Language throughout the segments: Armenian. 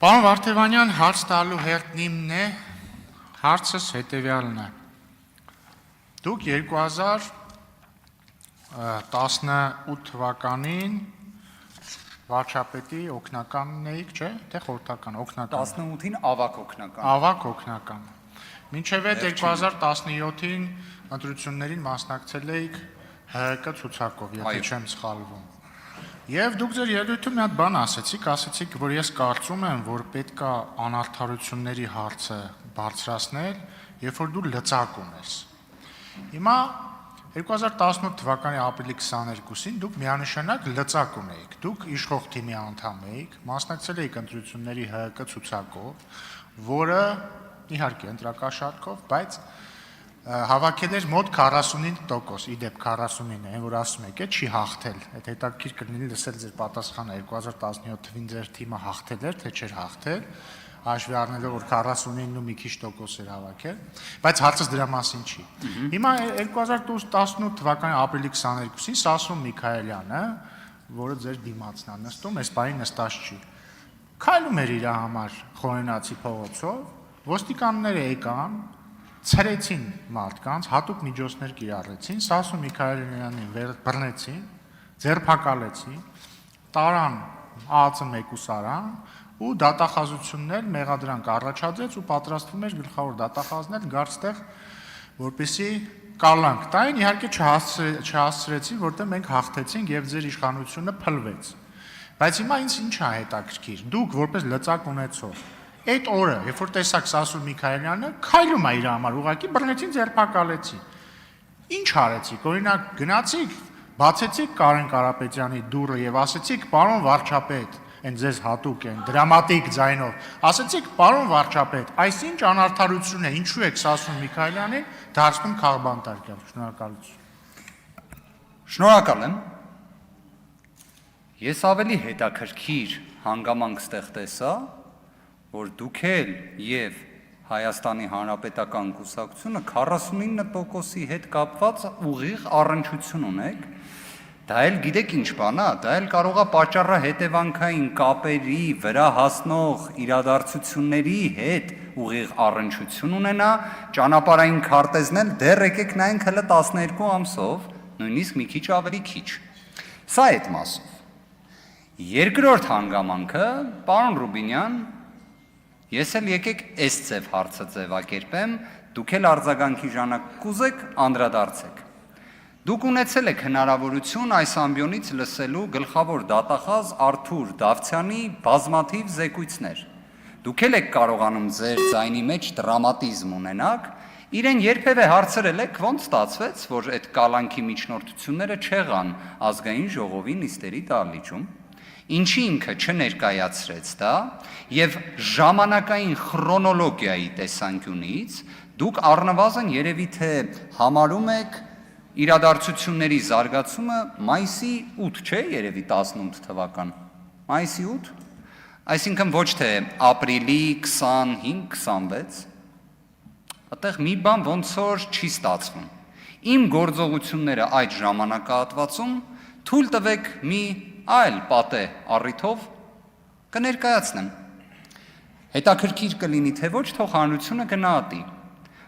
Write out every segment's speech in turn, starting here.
Պարոն Վարդևանյան, հարց տալու հերթն իմն է, հարցս հետևյալն է։ Դուք 2018 թվականին վարչապետի օգնականն էիք, չէ՞, թե խորհրդական, օգնական։ 18-ին ավակ օգնական։ Ավակ օգնական։ Մինչև այդ 2017-ին ընտրություններին մասնակցել էիք ՀՀԿ ցուցակով, եթե չեմ սխալվում։ Եվ դուք ձեր ելույթում մի հատ բան ասեցիք, որ ես կարծում եմ, որ պետք է անարդարությունների հարցը բարձրացնել, երբ որ դու լծակում ես։ Հիմա 2018 թվականի ապրիլի 22-ին դուք միանշանակ լծակում էիք, դուք իշխող թիմի անդամ էիք, մասնակցել էիք ընտրությունների ՀՀԿ ցուցակով, որը իհարկե ընտրակաշառքով, բայց հավաքել էր մոտ 49%, իդեպ 49 է, որ ասում եք, չի հաղթել, այդ հետաքրքիր կլինի լսել ձեր պատասխանը 2017 թվին ձեր թիմը հաղթել էր, թե չէր հաղթել, հաշվի առնելով, որ 49-ն ու մի քիչ տոկոս էր հավաքել, բայց հարցս դրա մասին չի։ Հիմա 2018 թվականի ապրիլի 22-ին Սասուն Միքայելյանը, որը ձեր դիմացն է նստում, այս պահին նստած չի, քայլում էր իր համար Խորենացի փողոցով, ոստիկանները եկան, ցրեցին մարդկանց, հատուկ միջոցներ կիրառեցին, Սասուն Միքայելյանին բռնեցին, ձերբակալեցին, տարան ԱԱՑ մեկուսարան ու դատախազություններ մեղադրանք առաջադրեց ու պատրաստվում էր գլխավոր դատախազնել գարստեղ, որպեսզի կալանք տային, իհարկե չհասցրեցին, որտեղ մենք հաղթեցինք եւ ձեր իշխանությունը փլվեց։ Բայց հիմա ինձ ինչ է հետաքրքիր, դուք որպես լծակ ունեցող այդ օրը, երբ որ տեսակ Սասուն Միքայելյանը, քայլում է իր համար, ուղղակի բռնեցին, ձերբակալեցին։ Ինչ արեցիք, օրինակ գնացիք, բացեցիք Կարեն Կարապետյանի դուռը եւ ասեցիք, պարոն վարչապետ, այն ձեզ հատուկ են, դրամատիկ ձայնով, ասեցիք, պարոն վարչապետ, այսինչ անարդարություն է, ինչու եք Սասուն Միքայելյանին դարձնում քաղբանտարկյալ, շնորհակալություն։ Շնորհակալ եմ։ Ես ավելի հետաքրքիր հանգամանք ստեղ տեսա, որ դուք էլ եւ Հայաստանի Հանրապետական կուսակցությունը 49%-ի հետ կապված ուղիղ առնչություն ունեք, դա էլ գիտեք ինչ բան է, դա էլ կարող է պատճառահետևանքային կապերի վրա հասնող իրադարձությունների հետ ուղիղ առնչություն ունենա, ճանապարհային քարտեզն էլ դեռ եկեք նայենք հələ 12 ամսով, նույնիսկ մի քիչ ավելի քիչ։ Սա այդ մասով։ Երկրորդ հանգամանքը, պարոն Ռուբինյան, ես էլ եկեք այս ձև հարցը ձևակերպեմ, դուք էլ արձագանքի ժամանակ կուզեք, անդրադարձեք։ Դուք ունեցել եք հնարավորություն այս ամբիոնից լսելու գլխավոր դատախազ Արթուր Դավթյանի բազմաթիվ զեկույցներ։ Դուք էլ եք կարողանում ձեր ձայնի մեջ դրամատիզմ ունենաք, իրեն երբևէ հարցրել եք, ոնց ստացվեց, որ այդ կալանքի միջնորդությունները չեղան ազգային ժողովի նիստերի դահլիճում։ Ինչի ինքը չներկայացրեց դա եւ ժամանակային քրոնոլոգիայի տեսանկյունից դուք առնվազն երևի թե համարում եք իրադարձությունների զարգացումը մայիսի 8, չէ, երևի 18 թվական։ Մայիսի 8, այսինքն ոչ թե ապրիլի 25-26, այդտեղ մի բան ոնց որ չի ստացվում։ Իմ գործողությունները այդ ժամանակահատվածում թույլ տվեք մի այլ պատե առիթով կներկայացնեմ։ Հետաքրքիր կլինի թե ոչ, թող հանրությունը գնահատի,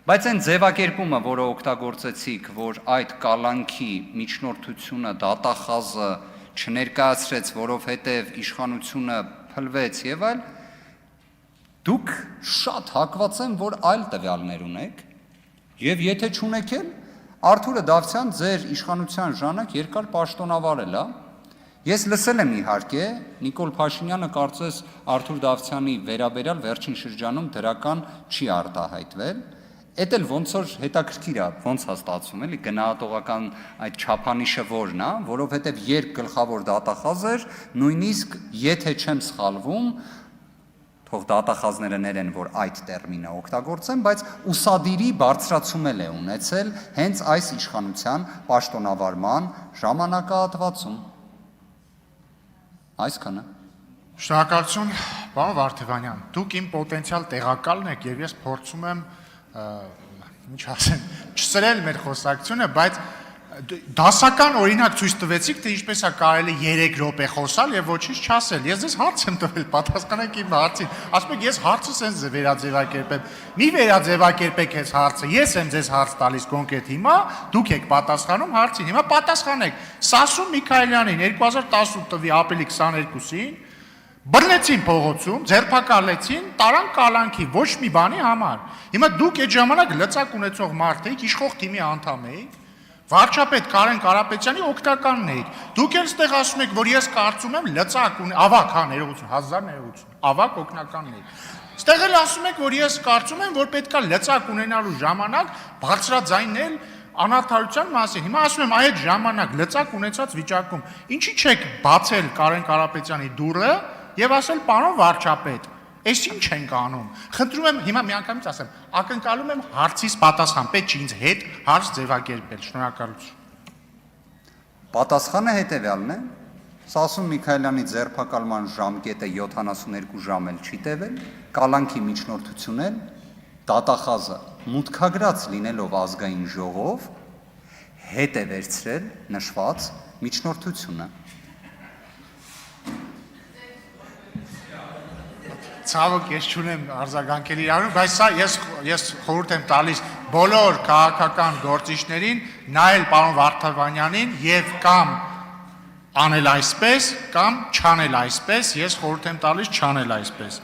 բայց այն ձևակերպումը, որը օգտագործեցիք, որ այդ կալանքի միջնորդությունը դատախազը չներկայացրեց, որովհետև իշխանությունը փլվեց եւ այլ, դուք շատ հակված եմ, որ այլ տվյալներ ունեք, եւ եթե չունեք էլ, Արթուրը Դավթյան ձեր իշխանության ժամանակ երկար պաշտոնավարել է։ Ես լսել եմ իհարկե, Նիկոլ Փաշինյանը կարծես Արթուր Դավթյանի վերաբերյալ վերջին շրջանում դրական չի արտահայտվել, էդ էլ ոնց որ հետաքրքիր է, ոնց է ստացվում, էլի գնահատողական այդ չափանիշը որն է, որովհետև երբ գլխավոր դատախազ էր, նույնիսկ եթե չեմ սխալվում, թող դատախազները ներեն, որ այդ տերմինը օգտագործեն, բայց ուսադիրի բարձրացում էլ է ունեցել հենց այս իշխանության պաշտոնավարման ժամանակահատվածում։ Այսքանը։ Շնորհակալություն, պարոն Վարդևանյան, դուք իմ պոտենցիալ տեղակալն եք եւ ես փորձում եմ, ինչ ասեմ, չսրել մեր խոսակցությունը, բայց Դասական օրինակ ցույց տվեցիք, թե ինչպես է կարելի 3 րոպե խոսալ եւ ոչինչ չասել։ Ես ձեզ հարց եմ տվել, պատասխանեք իմ հարցին։ Ասում եք ես հարցը sense վերաձևակերպեմ։ Մի վերաձևակերպեք այս հարցը։ Ես եմ ձեզ հարց տալիս կոնկրետ հիմա, դուք եք պատասխանում հարցին։ Հիմա պատասխանեք։ Սասուն Միքայելյանին 2018 թվականի ապրիլի 22-ին բռնեցին փողոցում, ձերբակալեցին, տարան կալանքի ոչ մի բանի համար։ Հիմա դուք այդ ժամանակ լծակ ունեցող մարդ եք, իշխող թիմի անդամ եք, վարչապետ Կարեն Կարապետյանի օգնականն եք։ Դուք էլ ստեղ ասում եք, որ ես կարծում եմ լծակ ավակ, հա, ներողություն, 1000 ներողություն, ավակ օգնականն եք։ Ստեղ էլ ասում եք, որ ես կարծում եմ, որ պետքա լծակ ունենալու ժամանակ բարձրաձայնել անարդարության մասին։ Հիմա ասում եմ, այդ ժամանակ լծակ ունեցած վիճակում ինչի՞ չեք բացել Կարեն Կարապետյանի դուռը եւ ասել պարոն վարչապետ, այս ինչ ենք անում։ Խնդրում եմ հիմա միանգամից ասեմ, ակնկալում եմ հարցից պատասխան, պետք չի ինձ հետ հարց ձևակերպել։ Շնորհակալություն։ Պատասխանը հետևյալն է. Սասուն Միքայելյանի ձերբակալման ժամկետը 72 ժամ էլ չի տևել, կալանքի միջնորդություն էլ դատախազը մուտքագրած լինելով ազգային ժողով հետ է վերցրել նշված միջնորդությունը։ Ցավոք ես չունեմ արձագանքել իրարու, բայց սա ես խորհուրդ եմ տալիս բոլոր քաղաքական գործիչներին նայել պարոն Վարդանյանին եւ կամ անել այսպես կամ չանել այսպես, ես խորհուրդ եմ տալիս չանել այսպես։